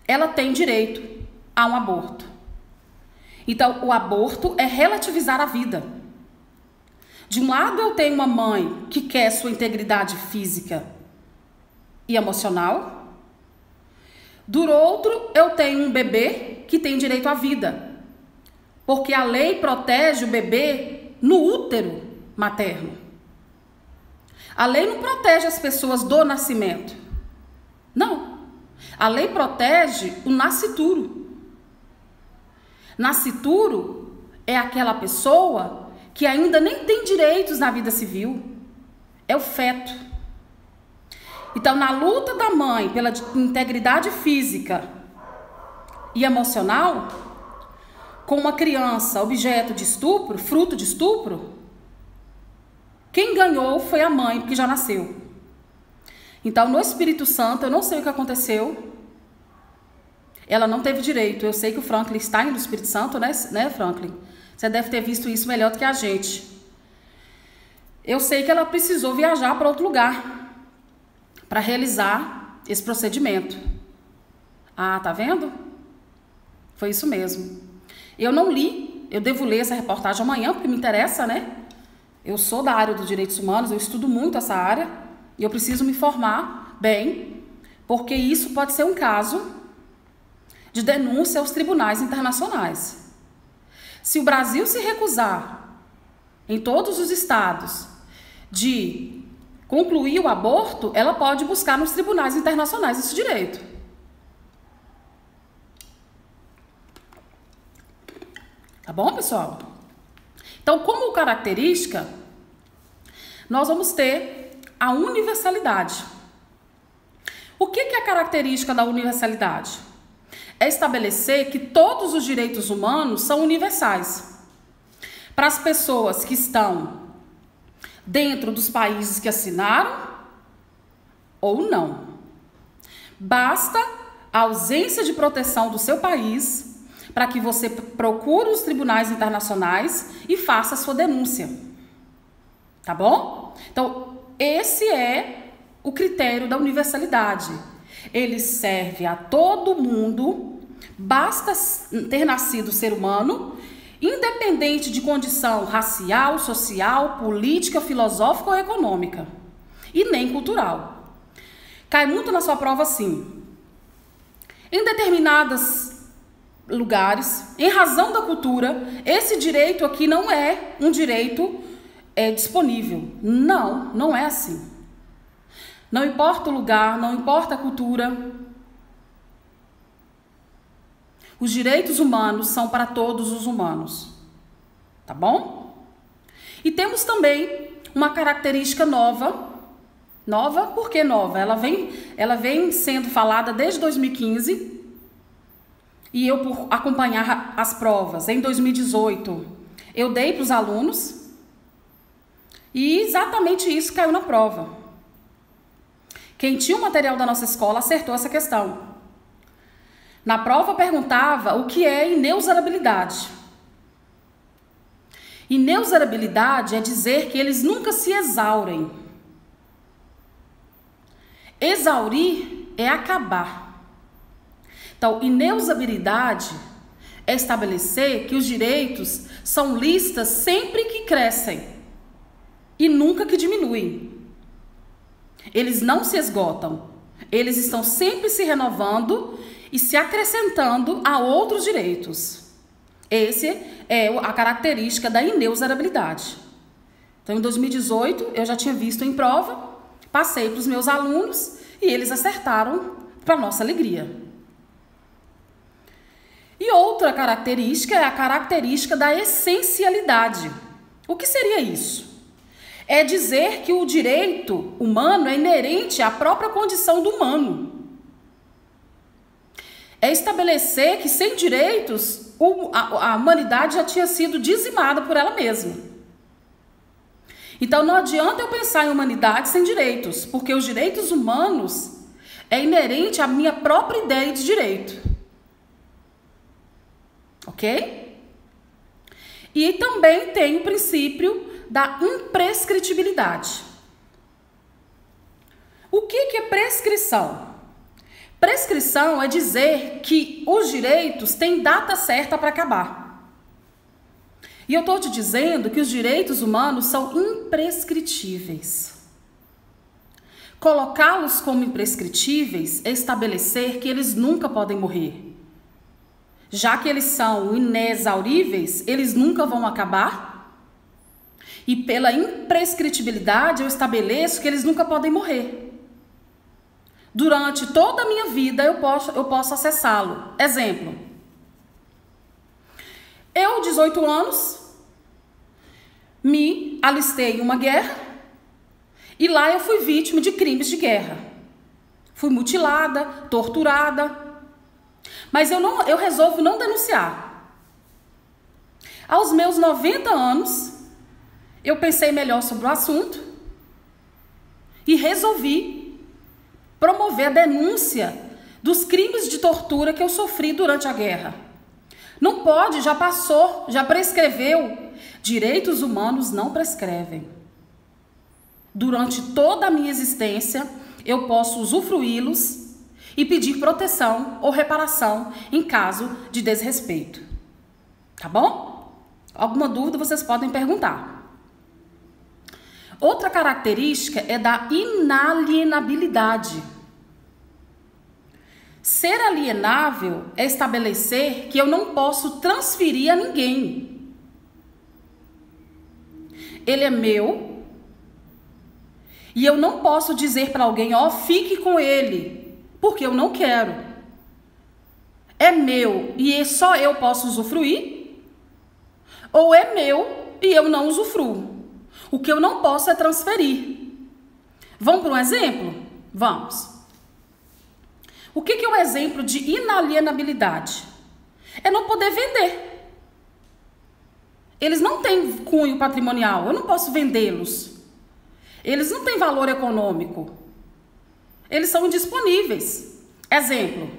ela tem direito a um aborto. Então, o aborto é relativizar a vida. De um lado, eu tenho uma mãe que quer sua integridade física e emocional. Do outro, eu tenho um bebê que tem direito à vida. Porque a lei protege o bebê no útero materno. A lei não protege as pessoas do nascimento. Não. A lei protege o nascituro. Nascituro é aquela pessoa que ainda nem tem direitos na vida civil. É o feto. Então, na luta da mãe pela integridade física e emocional, com uma criança objeto de estupro, fruto de estupro, quem ganhou foi a mãe, porque já nasceu. Então, no Espírito Santo, eu não sei o que aconteceu. Ela não teve direito. Eu sei que o Franklin está indo no Espírito Santo, né, Franklin? Você deve ter visto isso melhor do que a gente. Eu sei que ela precisou viajar para outro lugar para realizar esse procedimento. Ah, tá vendo? Foi isso mesmo. Eu não li, eu devo ler essa reportagem amanhã, porque me interessa, né? Eu sou da área dos direitos humanos, eu estudo muito essa área e eu preciso me formar bem, porque isso pode ser um caso de denúncia aos tribunais internacionais. Se o Brasil se recusar, em todos os estados, de concluir o aborto, ela pode buscar nos tribunais internacionais esse direito. Tá bom, pessoal? Então, como característica, nós vamos ter a universalidade. O que é a característica da universalidade? É estabelecer que todos os direitos humanos são universais. Para as pessoas que estão dentro dos países que assinaram ou não. Basta a ausência de proteção do seu país para que você procure os tribunais internacionais e faça a sua denúncia. Tá bom? Então, esse é o critério da universalidade. Ele serve a todo mundo, basta ter nascido ser humano, independente de condição racial, social, política, filosófica ou econômica, e nem cultural. Cai muito na sua prova assim. Em determinados lugares, em razão da cultura, esse direito aqui não é um direito disponível. Não, não é assim. Não importa o lugar, não importa a cultura. Os direitos humanos são para todos os humanos. Tá bom? E temos também uma característica nova. Nova, por que nova? Ela vem sendo falada desde 2015. E eu, por acompanhar as provas, em 2018, eu dei para os alunos. E exatamente isso caiu na prova. Quem tinha o material da nossa escola acertou essa questão. Na prova perguntava o que é inexorabilidade. Inexorabilidade é dizer que eles nunca se exaurem. Exaurir é acabar. Então, inexorabilidade é estabelecer que os direitos são listas sempre que crescem e nunca que diminuem. Eles não se esgotam. Eles estão sempre se renovando e se acrescentando a outros direitos. Essa é a característica da inexorabilidade. Então, em 2018, eu já tinha visto em prova, passei para os meus alunos e eles acertaram para nossa alegria. E outra característica é a característica da essencialidade. O que seria isso? É dizer que o direito humano é inerente à própria condição do humano. É estabelecer que sem direitos a humanidade já tinha sido dizimada por ela mesma. Então não adianta eu pensar em humanidade sem direitos, porque os direitos humanos é inerente à minha própria ideia de direito. Ok? E também tem o princípio da imprescritibilidade. O que é prescrição? Prescrição é dizer que os direitos têm data certa para acabar. E eu estou te dizendo que os direitos humanos são imprescritíveis. Colocá-los como imprescritíveis é estabelecer que eles nunca podem morrer. Já que eles são inexauríveis, eles nunca vão acabar. E pela imprescritibilidade eu estabeleço que eles nunca podem morrer. Durante toda a minha vida eu posso acessá-lo. Exemplo. Eu, 18 anos, me alistei em uma guerra e lá eu fui vítima de crimes de guerra. Fui mutilada, torturada. Mas eu resolvo não denunciar. Aos meus 90 anos, eu pensei melhor sobre o assunto e resolvi promover a denúncia dos crimes de tortura que eu sofri durante a guerra. Não pode, já passou, já prescreveu. Direitos humanos não prescrevem. Durante toda a minha existência, eu posso usufruí-los e pedir proteção ou reparação em caso de desrespeito. Tá bom? Alguma dúvida vocês podem perguntar. Outra característica é da inalienabilidade. Ser alienável é estabelecer que eu não posso transferir a ninguém. Ele é meu e eu não posso dizer para alguém, ó, fique com ele, porque eu não quero. É meu e só eu posso usufruir? Ou é meu e eu não usufruo? O que eu não posso é transferir. Vamos para um exemplo? Vamos. O que é o exemplo de inalienabilidade? É não poder vender. Eles não têm cunho patrimonial, eu não posso vendê-los. Eles não têm valor econômico. Eles são indisponíveis. Exemplo.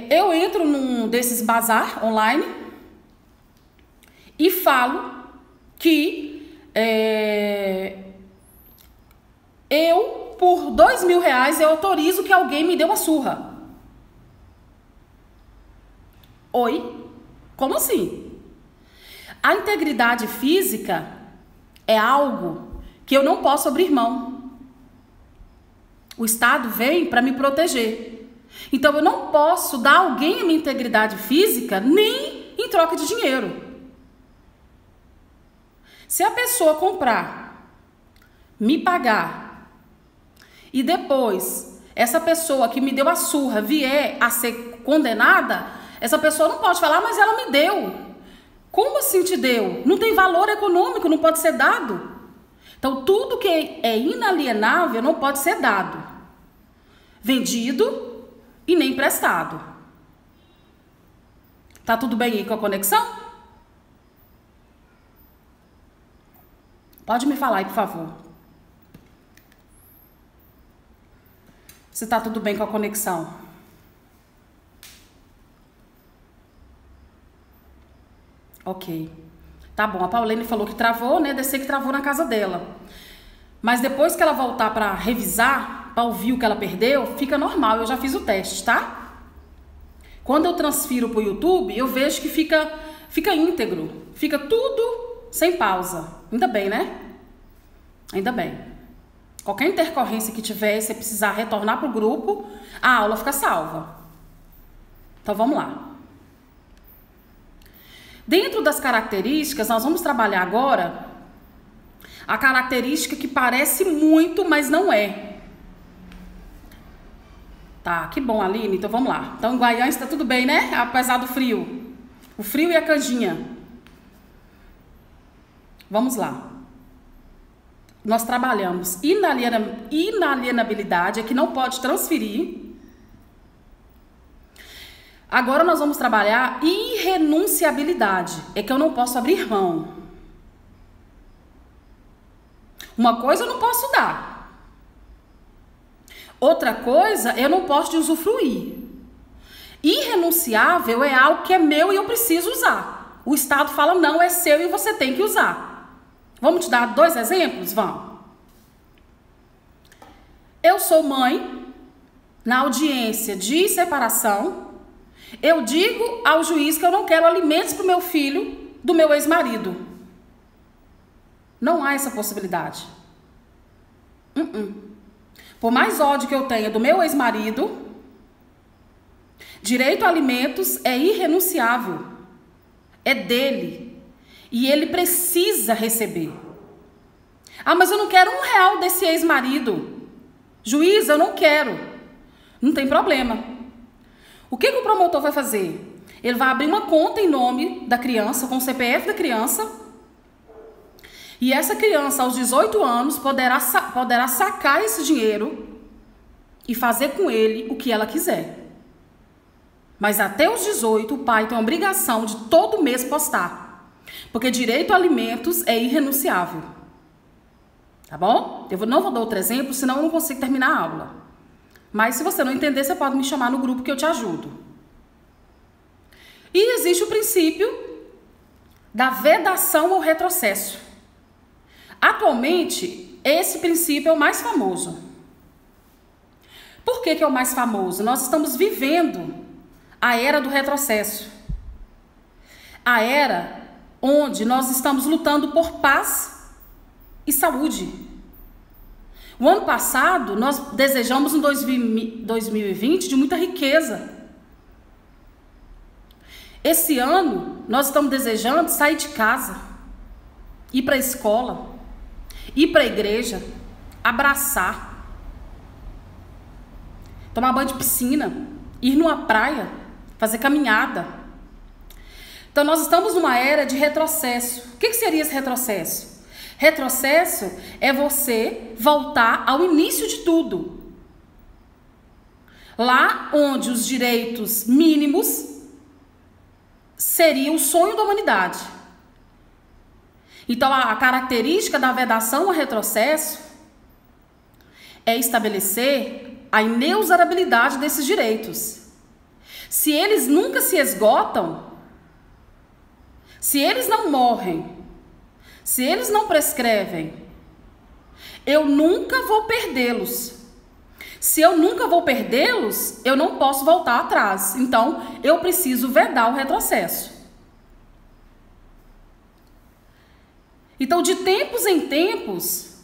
Eu entro num desses bazar online e falo que por R$2.000, eu autorizo que alguém me dê uma surra. Oi? Como assim? A integridade física é algo que eu não posso abrir mão. O Estado vem para me proteger. Então eu não posso dar a alguém a minha integridade física nem em troca de dinheiro. Se a pessoa comprar, me pagar, e depois essa pessoa que me deu a surra vier a ser condenada, essa pessoa não pode falar, mas ela me deu. Como assim te deu? Não tem valor econômico, não pode ser dado. Então tudo que é inalienável não pode ser dado, vendido e nem emprestado. Tá tudo bem aí com a conexão? Pode me falar aí, por favor. Se tá tudo bem com a conexão. Ok. Tá bom, a Paulene falou que travou, né? Deve ser que travou na casa dela. Mas depois que ela voltar para revisar, para ouvir o que ela perdeu, fica normal. Eu já fiz o teste, tá? Quando eu transfiro pro YouTube, eu vejo que fica íntegro. Fica tudo sem pausa. Ainda bem, né? Ainda bem. Qualquer intercorrência que tiver, se você precisar retornar pro grupo, a aula fica salva. Então vamos lá. Dentro das características, nós vamos trabalhar agora a característica que parece muito, mas não é. Tá, que bom, Aline. Então vamos lá. Então em Guaianha está tudo bem, né? Apesar do frio. O frio e a canjinha. Vamos lá. Nós trabalhamos inalienabilidade, é que não pode transferir. Agora nós vamos trabalhar irrenunciabilidade, é que eu não posso abrir mão. Uma coisa eu não posso dar. Outra coisa eu não posso usufruir. Irrenunciável é algo que é meu e eu preciso usar. O Estado fala, não, é seu e você tem que usar. Vamos te dar 2 exemplos? Vamos. Eu sou mãe, na audiência de separação, eu digo ao juiz que eu não quero alimentos para o meu filho do meu ex-marido. Não há essa possibilidade. Por mais ódio que eu tenha do meu ex-marido, direito a alimentos é irrenunciável. É dele. E ele precisa receber. Ah, mas eu não quero R$1 desse ex-marido. Juiz, eu não quero. Não tem problema. O que o promotor vai fazer? Ele vai abrir uma conta em nome da criança, com o CPF da criança. E essa criança, aos 18 anos, poderá sacar esse dinheiro e fazer com ele o que ela quiser. Mas até os 18, o pai tem a obrigação de todo mês postar. Porque direito a alimentos é irrenunciável. Tá bom? Eu não vou dar outro exemplo, senão eu não consigo terminar a aula. Mas se você não entender, você pode me chamar no grupo que eu te ajudo. E existe o princípio da vedação ou retrocesso. Atualmente, esse princípio é o mais famoso. Por que é o mais famoso? Nós estamos vivendo a era do retrocesso. A era onde nós estamos lutando por paz e saúde. O ano passado, nós desejamos um 2020 de muita riqueza. Esse ano, nós estamos desejando sair de casa, ir para a escola, ir para a igreja, abraçar, tomar banho de piscina, ir numa praia, fazer caminhada. Então, nós estamos numa era de retrocesso. O que seria esse retrocesso? Retrocesso é você voltar ao início de tudo. Lá onde os direitos mínimos seria o sonho da humanidade. Então, a característica da vedação ao retrocesso é estabelecer a inexorabilidade desses direitos. Se eles nunca se esgotam, se eles não morrem, se eles não prescrevem, eu nunca vou perdê-los. Se eu nunca vou perdê-los, eu não posso voltar atrás. Então, eu preciso vedar o retrocesso. Então, de tempos em tempos,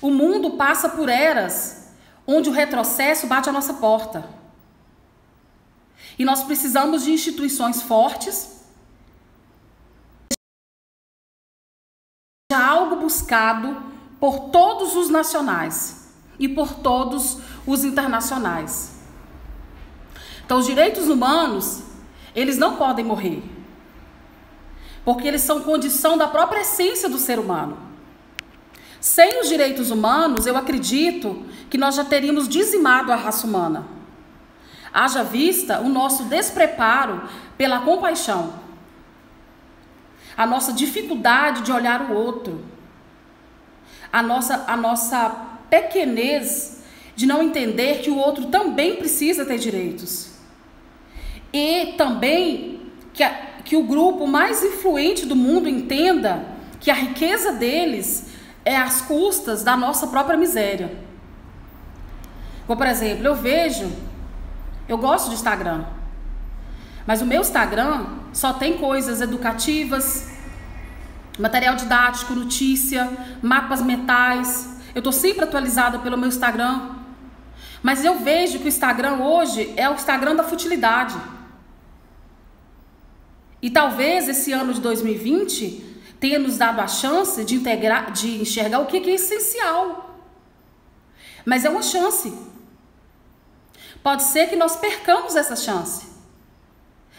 o mundo passa por eras onde o retrocesso bate à nossa porta. E nós precisamos de instituições fortes, de algo buscado por todos os nacionais e por todos os internacionais. Então, os direitos humanos, eles não podem morrer, porque eles são condição da própria essência do ser humano. Sem os direitos humanos, eu acredito que nós já teríamos dizimado a raça humana. Haja vista o nosso despreparo pela compaixão, a nossa dificuldade de olhar o outro, a nossa pequenez de não entender que o outro também precisa ter direitos. E também que o grupo mais influente do mundo entenda que a riqueza deles é às custas da nossa própria miséria. Como, por exemplo, eu gosto de Instagram, mas o meu Instagram só tem coisas educativas, material didático, notícia, mapas mentais. Eu estou sempre atualizada pelo meu Instagram. Mas eu vejo que o Instagram hoje é o Instagram da futilidade. E talvez esse ano de 2020 tenha nos dado a chance de enxergar o que é essencial. Mas é uma chance. Pode ser que nós percamos essa chance.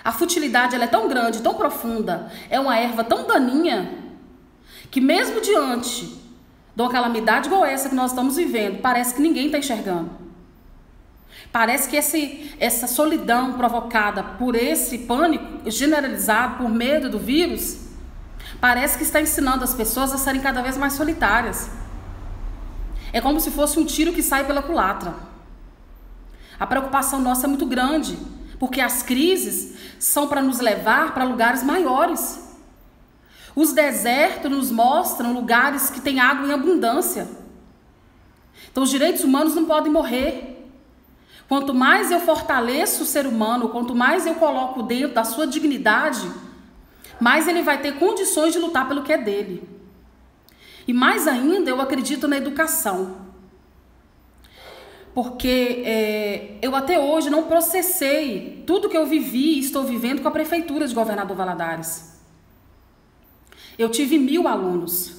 A futilidade ela é tão grande, tão profunda, é uma erva tão daninha, que mesmo diante de uma calamidade igual essa que nós estamos vivendo, parece que ninguém está enxergando. Parece que essa solidão provocada por esse pânico generalizado, por medo do vírus, parece que está ensinando as pessoas a serem cada vez mais solitárias. É como se fosse um tiro que sai pela culatra. A preocupação nossa é muito grande, porque as crises são para nos levar para lugares maiores. Os desertos nos mostram lugares que têm água em abundância. Então, os direitos humanos não podem morrer. Quanto mais eu fortaleço o ser humano, quanto mais eu coloco dentro da sua dignidade, mais ele vai ter condições de lutar pelo que é dele. E mais ainda, eu acredito na educação. Porque eu até hoje não processei tudo que eu vivi e estou vivendo com a Prefeitura de Governador Valadares. Eu tive 1000 alunos.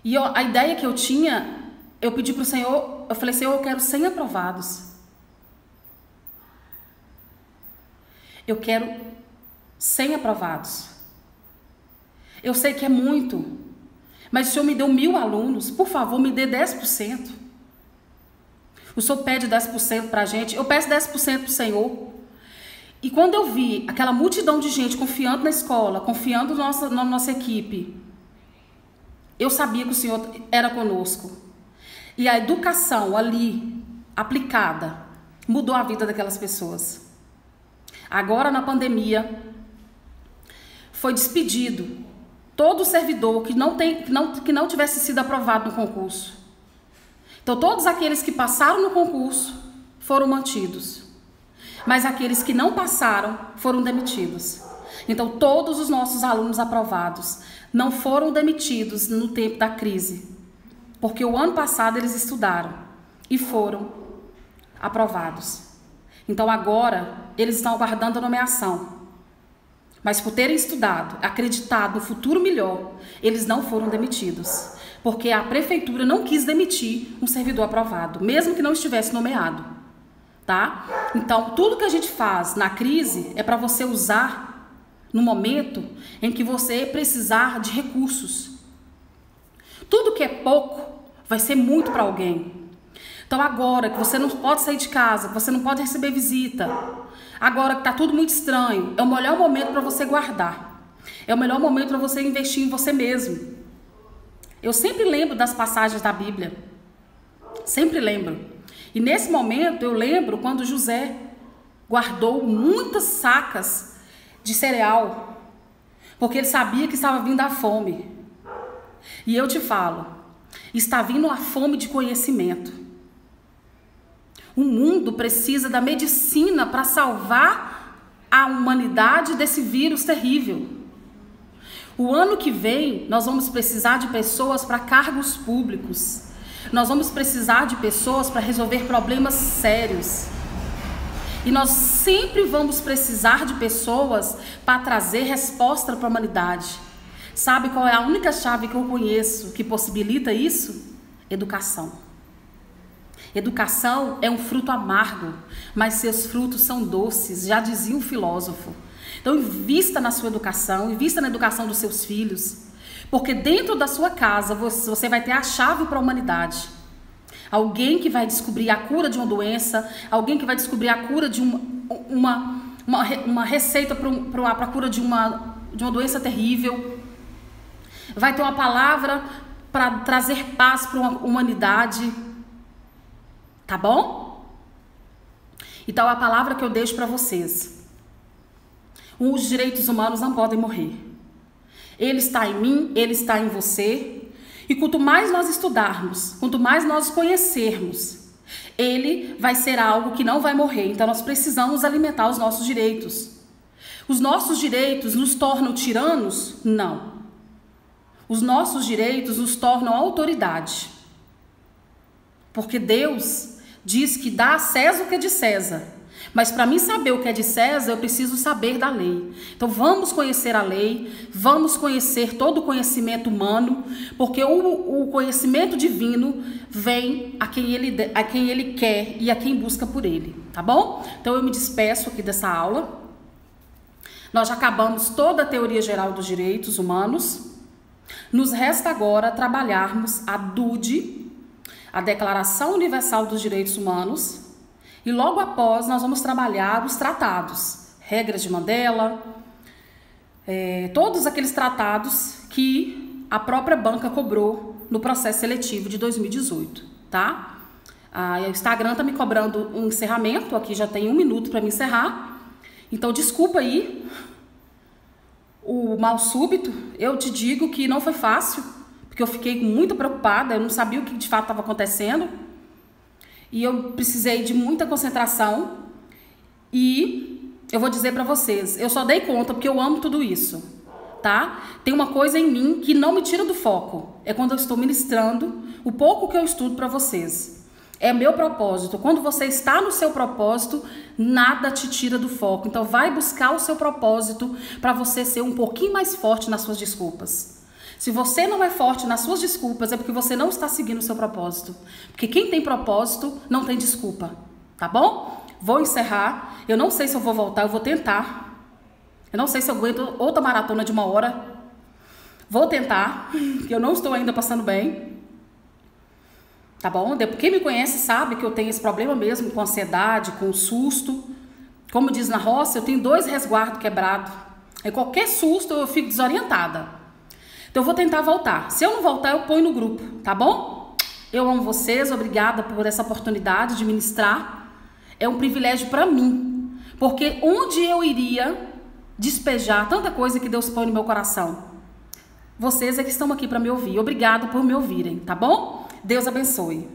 E a ideia que eu tinha, eu pedi para o Senhor, eu falei, Senhor, eu quero 100 aprovados. Eu quero 100 aprovados. Eu sei que é muito, mas o Senhor me deu 1000 alunos, por favor, me dê 10%. O Senhor pede 10% para a gente, eu peço 10% para o Senhor. E quando eu vi aquela multidão de gente confiando na escola, confiando na nossa equipe, eu sabia que o Senhor era conosco. E a educação ali, aplicada, mudou a vida daquelas pessoas. Agora, na pandemia, foi despedido todo servidor que não tivesse sido aprovado no concurso. Então, todos aqueles que passaram no concurso foram mantidos. Mas aqueles que não passaram foram demitidos. Então, todos os nossos alunos aprovados não foram demitidos no tempo da crise. porque o ano passado eles estudaram e foram aprovados. Então agora eles estão aguardando a nomeação. Mas por terem estudado, acreditado no futuro melhor, eles não foram demitidos. Porque a prefeitura não quis demitir um servidor aprovado, mesmo que não estivesse nomeado. Tá? Então, tudo que a gente faz na crise é para você usar no momento em que você precisar de recursos. Tudo que é pouco vai ser muito para alguém. Então, agora que você não pode sair de casa, que você não pode receber visita, agora que está tudo muito estranho, é o melhor momento para você guardar. É o melhor momento para você investir em você mesmo. Eu sempre lembro das passagens da Bíblia. Sempre lembro. E nesse momento eu lembro quando José guardou muitas sacas de cereal, porque ele sabia que estava vindo a fome. E eu te falo, está vindo a fome de conhecimento. O mundo precisa da medicina para salvar a humanidade desse vírus terrível. O ano que vem nós vamos precisar de pessoas para cargos públicos. Nós vamos precisar de pessoas para resolver problemas sérios. E nós sempre vamos precisar de pessoas para trazer resposta para a humanidade. Sabe qual é a única chave que eu conheço que possibilita isso? Educação. Educação é um fruto amargo, mas seus frutos são doces, já dizia um filósofo. Então invista na sua educação, invista na educação dos seus filhos. Porque dentro da sua casa você vai ter a chave para a humanidade. Alguém que vai descobrir a cura de uma doença, alguém que vai descobrir a cura de uma receita para a cura de uma doença terrível. Vai ter uma palavra para trazer paz para uma humanidade. Tá bom? Então a palavra que eu deixo para vocês. Os direitos humanos não podem morrer. Ele está em mim, ele está em você. E quanto mais nós estudarmos, quanto mais nós conhecermos, ele vai ser algo que não vai morrer. Então nós precisamos alimentar os nossos direitos. Os nossos direitos nos tornam tiranos? Não. Os nossos direitos nos tornam autoridade. Porque Deus diz que dá a César o que é de César. Mas para mim saber o que é de César, eu preciso saber da lei. Então vamos conhecer a lei, vamos conhecer todo o conhecimento humano, porque o conhecimento divino vem a quem ele quer e a quem busca por ele, tá bom? Então eu me despeço aqui dessa aula. Nós já acabamos toda a teoria geral dos direitos humanos. Nos resta agora trabalharmos a DUD, a Declaração Universal dos Direitos Humanos. E logo após nós vamos trabalhar os tratados, regras de Mandela, todos aqueles tratados que a própria banca cobrou no processo seletivo de 2018, tá? O Instagram está me cobrando um encerramento, aqui já tem 1 minuto para me encerrar. Então desculpa aí o mal súbito, eu te digo que não foi fácil, porque eu fiquei muito preocupada, eu não sabia o que de fato estava acontecendo. E eu precisei de muita concentração. E eu vou dizer para vocês, eu só dei conta porque eu amo tudo isso, tá? Tem uma coisa em mim que não me tira do foco. É quando eu estou ministrando o pouco que eu estudo para vocês. É meu propósito. Quando você está no seu propósito, nada te tira do foco. Então vai buscar o seu propósito para você ser um pouquinho mais forte nas suas desculpas. Se você não é forte nas suas desculpas, é porque você não está seguindo o seu propósito. Porque quem tem propósito não tem desculpa, tá bom? Vou encerrar. Eu não sei se eu vou voltar, eu vou tentar. Eu não sei se eu aguento outra maratona de 1 hora. Vou tentar, porque eu não estou ainda passando bem. Tá bom? Quem me conhece sabe que eu tenho esse problema mesmo com ansiedade, com susto. Como diz na roça, eu tenho 2 resguardos quebrados. Em qualquer susto eu fico desorientada. Então eu vou tentar voltar. Se eu não voltar, eu ponho no grupo, tá bom? Eu amo vocês, obrigada por essa oportunidade de ministrar. É um privilégio para mim, porque onde eu iria despejar tanta coisa que Deus põe no meu coração? Vocês é que estão aqui para me ouvir. Obrigado por me ouvirem, tá bom? Deus abençoe.